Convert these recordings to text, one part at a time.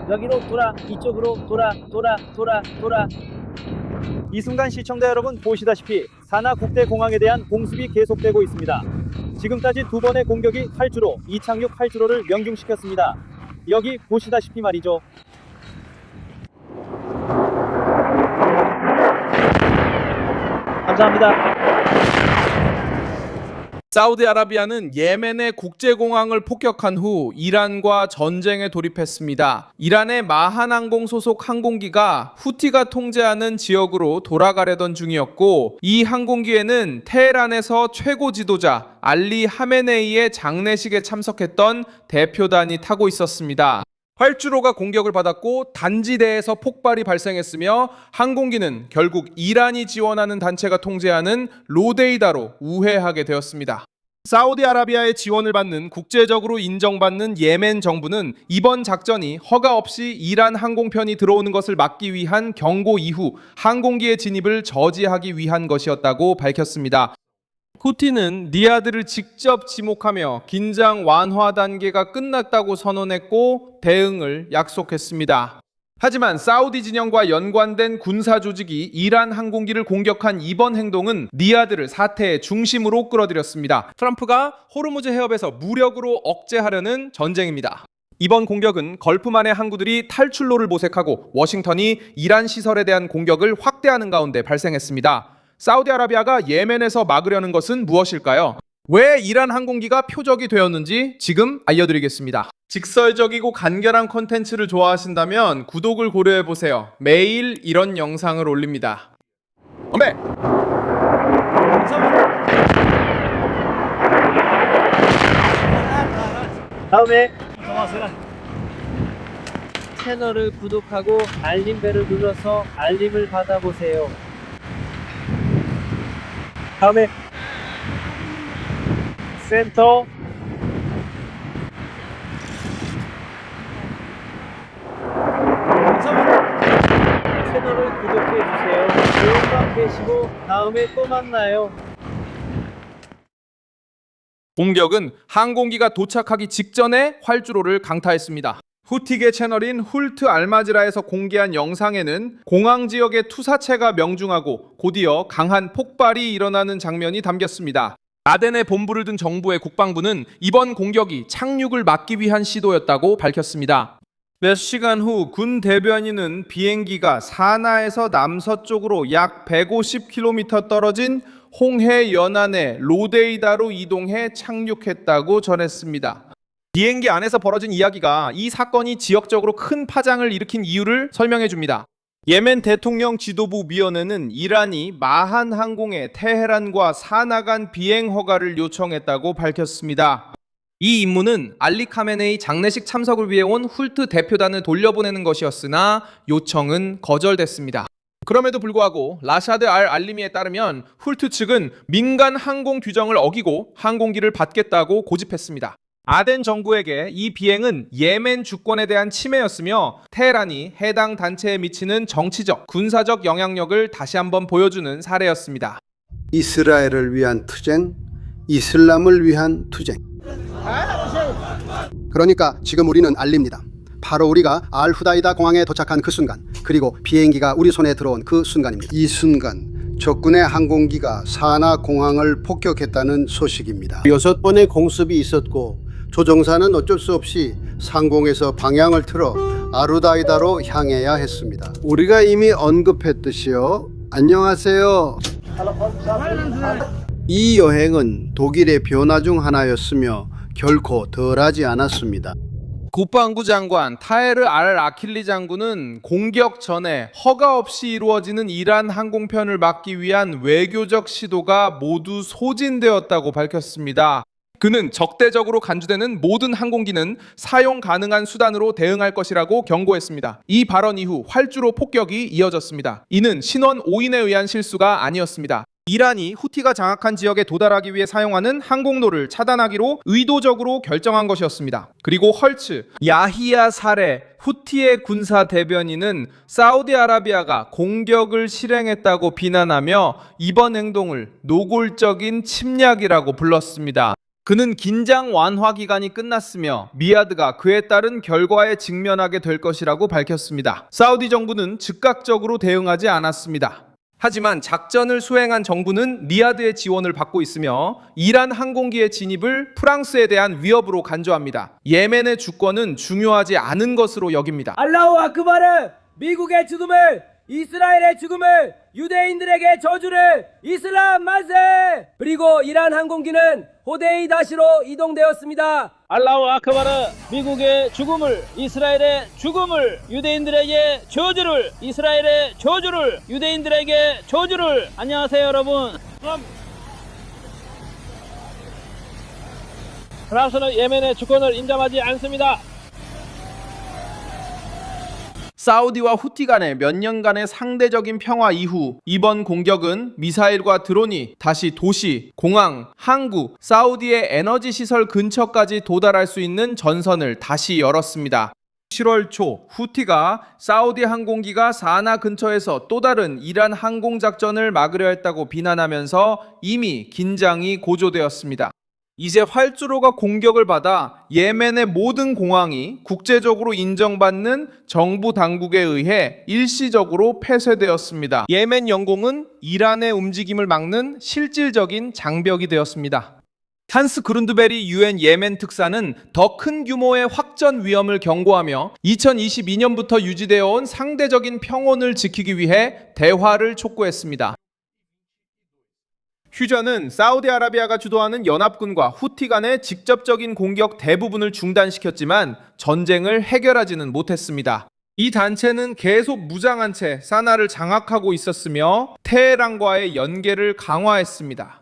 여기로 돌아, 이쪽으로 돌아. 이 순간 시청자 여러분 보시다시피 사나 국제공항에 대한 공습이 계속되고 있습니다. 지금까지 두 번의 공격이 활주로, 이착륙 활주로를 명중시켰습니다. 여기 보시다시피 말이죠. 감사합니다. 사우디아라비아는 예멘의 국제공항을 폭격한 후 이란과 전쟁에 돌입했습니다. 이란의 마한 항공 소속 항공기가 후티가 통제하는 지역으로 돌아가려던 중이었고, 이 항공기에는 테헤란에서 최고 지도자 알리 하메네이의 장례식에 참석했던 대표단이 타고 있었습니다. 활주로가 공격을 받았고 단지대에서 폭발이 발생했으며 항공기는 결국 이란이 지원하는 단체가 통제하는 로데이다로 우회하게 되었습니다. 사우디아라비아의 지원을 받는 국제적으로 인정받는 예멘 정부는 이번 작전이 허가 없이 이란 항공편이 들어오는 것을 막기 위한 경고 이후 항공기의 진입을 저지하기 위한 것이었다고 밝혔습니다. 후티는 리야드를 직접 지목하며 긴장 완화 단계가 끝났다고 선언했고 대응을 약속했습니다. 하지만 사우디 진영과 연관된 군사 조직이 이란 항공기를 공격한 이번 행동은 리야드를 사태의 중심으로 끌어들였습니다. 트럼프가 호르무즈 해협에서 무력으로 억제하려는 전쟁입니다. 이번 공격은 걸프만의 항구들이 탈출로를 모색하고 워싱턴이 이란 시설에 대한 공격을 확대하는 가운데 발생했습니다. 사우디아라비아가 예멘에서 막으려는 것은 무엇일까요? 왜 이란 항공기가 표적이 되었는지 지금 알려드리겠습니다. 직설적이고 간결한 콘텐츠를 좋아하신다면 구독을 고려해보세요. 매일 이런 영상을 올립니다. 어메! 다음에 채널을 구독하고 알림벨을 눌러서 알림을 받아보세요. 다음에 센터 채널을 구독해주세요. 좋은 밤 되시고 다음에 또 만나요. 공격은 항공기가 도착하기 직전에 활주로를 강타했습니다. 후티계 채널인 훌트 알마지라에서 공개한 영상에는 공항 지역의 투사체가 명중하고 곧이어 강한 폭발이 일어나는 장면이 담겼습니다. 아덴에 본부를 둔 정부의 국방부는 이번 공격이 착륙을 막기 위한 시도였다고 밝혔습니다. 몇 시간 후 군 대변인은 비행기가 사나에서 남서쪽으로 약 150km 떨어진 홍해 연안의 로데이다로 이동해 착륙했다고 전했습니다. 비행기 안에서 벌어진 이야기가 이 사건이 지역적으로 큰 파장을 일으킨 이유를 설명해 줍니다. 예멘 대통령 지도부 위원회는 이란이 마한 항공에 테헤란과 사나 간 비행 허가를 요청했다고 밝혔습니다. 이 임무는 알리 카메네이 장례식 참석을 위해 온 훌트 대표단을 돌려보내는 것이었으나 요청은 거절됐습니다. 그럼에도 불구하고 라샤드 알 알리미에 따르면 훌트 측은 민간 항공 규정을 어기고 항공기를 받겠다고 고집했습니다. 아덴 정부에게 이 비행은 예멘 주권에 대한 침해였으며 테헤란이 해당 단체에 미치는 정치적, 군사적 영향력을 다시 한번 보여주는 사례였습니다. 이스라엘을 위한 투쟁, 이슬람을 위한 투쟁. 그러니까 지금 우리는 알립니다. 바로 우리가 알후다이다 공항에 도착한 그 순간, 그리고 비행기가 우리 손에 들어온 그 순간입니다. 이 순간 적군의 항공기가 사나 공항을 폭격했다는 소식입니다. 6번의 공습이 있었고 조종사는 어쩔 수 없이 상공에서 방향을 틀어 아루다이다로 향해야 했습니다. 우리가 이미 언급했듯이요. 안녕하세요. 이 여행은 독일의 변화 중 하나였으며 결코 덜하지 않았습니다. 국방부 장관 타헤르 알 아킬리 장군은 공격 전에 허가 없이 이루어지는 이란 항공편을 막기 위한 외교적 시도가 모두 소진되었다고 밝혔습니다. 그는 적대적으로 간주되는 모든 항공기는 사용 가능한 수단으로 대응할 것이라고 경고했습니다. 이 발언 이후 활주로 폭격이 이어졌습니다. 이는 신원 오인에 의한 실수가 아니었습니다. 이란이 후티가 장악한 지역에 도달하기 위해 사용하는 항공로를 차단하기로 의도적으로 결정한 것이었습니다. 그리고 헐츠, 야히야 사레, 후티의 군사 대변인은 사우디아라비아가 공격을 실행했다고 비난하며 이번 행동을 노골적인 침략이라고 불렀습니다. 그는 긴장 완화 기간이 끝났으며 미야드가 그에 따른 결과에 직면하게 될 것이라고 밝혔습니다. 사우디 정부는 즉각적으로 대응하지 않았습니다. 하지만 작전을 수행한 정부는 리야드의 지원을 받고 있으며 이란 항공기의 진입을 프랑스에 대한 위협으로 간주합니다. 예멘의 주권은 중요하지 않은 것으로 여깁니다. 알라후 아크바르! 미국의 죽음을, 이스라엘의 죽음을, 유대인들에게 저주를, 이슬람 만세! 그리고 이란 항공기는 호데이다시로 이동되었습니다. 알라후 아크바르, 미국의 죽음을, 이스라엘의 죽음을, 유대인들에게 저주를, 이스라엘의 저주를, 유대인들에게 저주를. 안녕하세요, 여러분. 프랑스는 예멘의 주권을 인정하지 않습니다. 사우디와 후티 간의 몇 년간의 상대적인 평화 이후 이번 공격은 미사일과 드론이 다시 도시, 공항, 항구, 사우디의 에너지 시설 근처까지 도달할 수 있는 전선을 다시 열었습니다. 7월 초 후티가 사우디 항공기가 사나 근처에서 또 다른 이란 항공 작전을 막으려 했다고 비난하면서 이미 긴장이 고조되었습니다. 이제 활주로가 공격을 받아 예멘의 모든 공항이 국제적으로 인정받는 정부 당국에 의해 일시적으로 폐쇄되었습니다. 예멘 영공은 이란의 움직임을 막는 실질적인 장벽이 되었습니다. 한스 그룬드베리 유엔 예멘 특사는 더 큰 규모의 확전 위험을 경고하며 2022년부터 유지되어 온 상대적인 평온을 지키기 위해 대화를 촉구했습니다. 휴전은 사우디아라비아가 주도하는 연합군과 후티 간의 직접적인 공격 대부분을 중단시켰지만 전쟁을 해결하지는 못했습니다. 이 단체는 계속 무장한 채 사나를 장악하고 있었으며 테헤란과의 연계를 강화했습니다.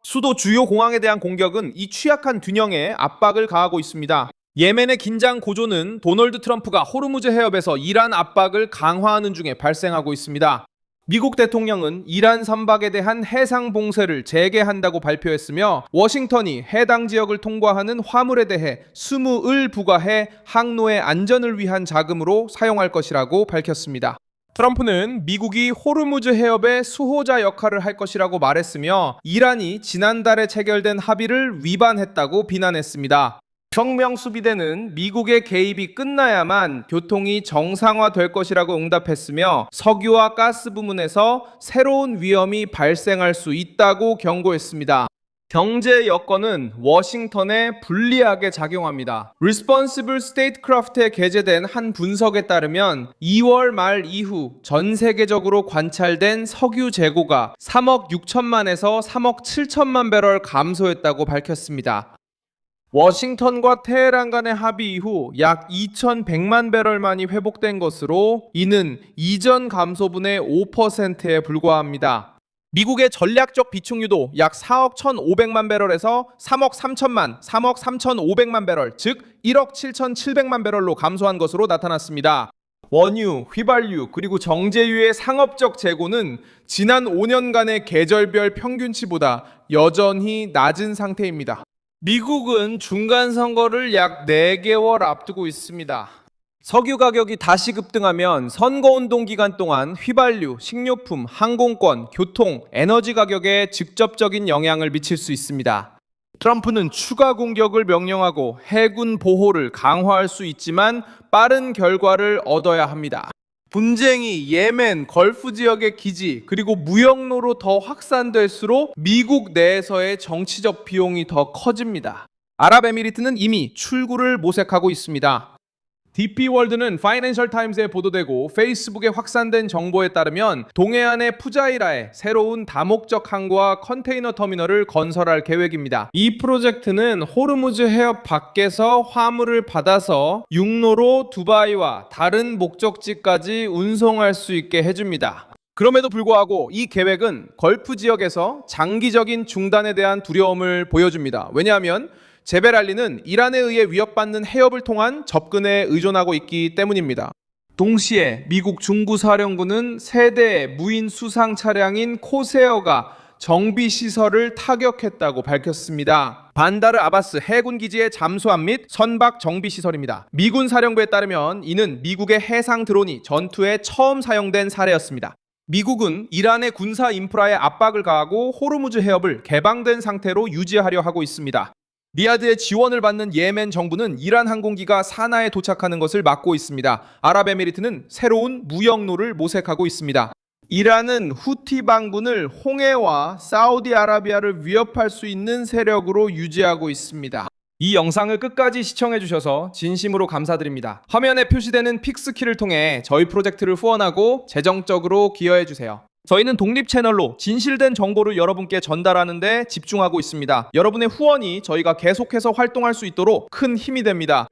수도 주요 공항에 대한 공격은 이 취약한 균형에 압박을 가하고 있습니다. 예멘의 긴장 고조는 도널드 트럼프가 호르무즈 해협에서 이란 압박을 강화하는 중에 발생하고 있습니다. 미국 대통령은 이란 선박에 대한 해상 봉쇄를 재개한다고 발표했으며 워싱턴이 해당 지역을 통과하는 화물에 대해 20을 부과해 항로의 안전을 위한 자금으로 사용할 것이라고 밝혔습니다. 트럼프는 미국이 호르무즈 해협의 수호자 역할을 할 것이라고 말했으며 이란이 지난달에 체결된 합의를 위반했다고 비난했습니다. 혁명수비대는 미국의 개입이 끝나야만 교통이 정상화될 것이라고 응답했으며 석유와 가스 부문에서 새로운 위험이 발생할 수 있다고 경고했습니다. 경제 여건은 워싱턴에 불리하게 작용합니다. Responsible Statecraft에 게재된 한 분석에 따르면 2월 말 이후 전 세계적으로 관찰된 석유 재고가 3억 6천만에서 3억 7천만 배럴 감소했다고 밝혔습니다. 워싱턴과 테헤란 간의 합의 이후 약 2,100만 배럴만이 회복된 것으로 이는 이전 감소분의 5%에 불과합니다. 미국의 전략적 비축유도 약 4억 1,500만 배럴에서 3억 3천만, 3억 3,500만 배럴, 즉 1억 7,700만 배럴로 감소한 것으로 나타났습니다. 원유, 휘발유, 그리고 정제유의 상업적 재고는 지난 5년간의 계절별 평균치보다 여전히 낮은 상태입니다. 미국은 중간 선거를 약 4개월 앞두고 있습니다. 석유 가격이 다시 급등하면 선거운동 기간 동안 휘발유, 식료품, 항공권, 교통, 에너지 가격에 직접적인 영향을 미칠 수 있습니다. 트럼프는 추가 공격을 명령하고 해군 보호를 강화할 수 있지만 빠른 결과를 얻어야 합니다. 분쟁이 예멘, 걸프 지역의 기지, 그리고 무역로로 더 확산될수록 미국 내에서의 정치적 비용이 더 커집니다. 아랍에미리트는 이미 출구를 모색하고 있습니다. DP월드는 파이낸셜 타임즈에 보도되고 페이스북에 확산된 정보에 따르면 동해안의 푸자이라에 새로운 다목적 항구와 컨테이너 터미널을 건설할 계획입니다. 이 프로젝트는 호르무즈 해협 밖에서 화물을 받아서 육로로 두바이와 다른 목적지까지 운송할 수 있게 해줍니다. 그럼에도 불구하고 이 계획은 걸프 지역에서 장기적인 중단에 대한 두려움을 보여줍니다. 왜냐하면 제벨알리는 이란에 의해 위협받는 해협을 통한 접근에 의존하고 있기 때문입니다. 동시에 미국 중부사령부는 세대 무인 수상 차량인 코세어가 정비시설을 타격했다고 밝혔습니다. 반다르 아바스 해군기지의 잠수함 및 선박 정비시설입니다. 미군 사령부에 따르면 이는 미국의 해상 드론이 전투에 처음 사용된 사례였습니다. 미국은 이란의 군사 인프라에 압박을 가하고 호르무즈 해협을 개방된 상태로 유지하려 하고 있습니다. 리야드의 지원을 받는 예멘 정부는 이란 항공기가 사나에 도착하는 것을 막고 있습니다. 아랍에미리트는 새로운 무역로를 모색하고 있습니다. 이란은 후티 반군을 홍해와 사우디아라비아를 위협할 수 있는 세력으로 유지하고 있습니다. 이 영상을 끝까지 시청해주셔서 진심으로 감사드립니다. 화면에 표시되는 픽스키를 통해 저희 프로젝트를 후원하고 재정적으로 기여해주세요. 저희는 독립 채널로 진실된 정보를 여러분께 전달하는 데 집중하고 있습니다. 여러분의 후원이 저희가 계속해서 활동할 수 있도록 큰 힘이 됩니다.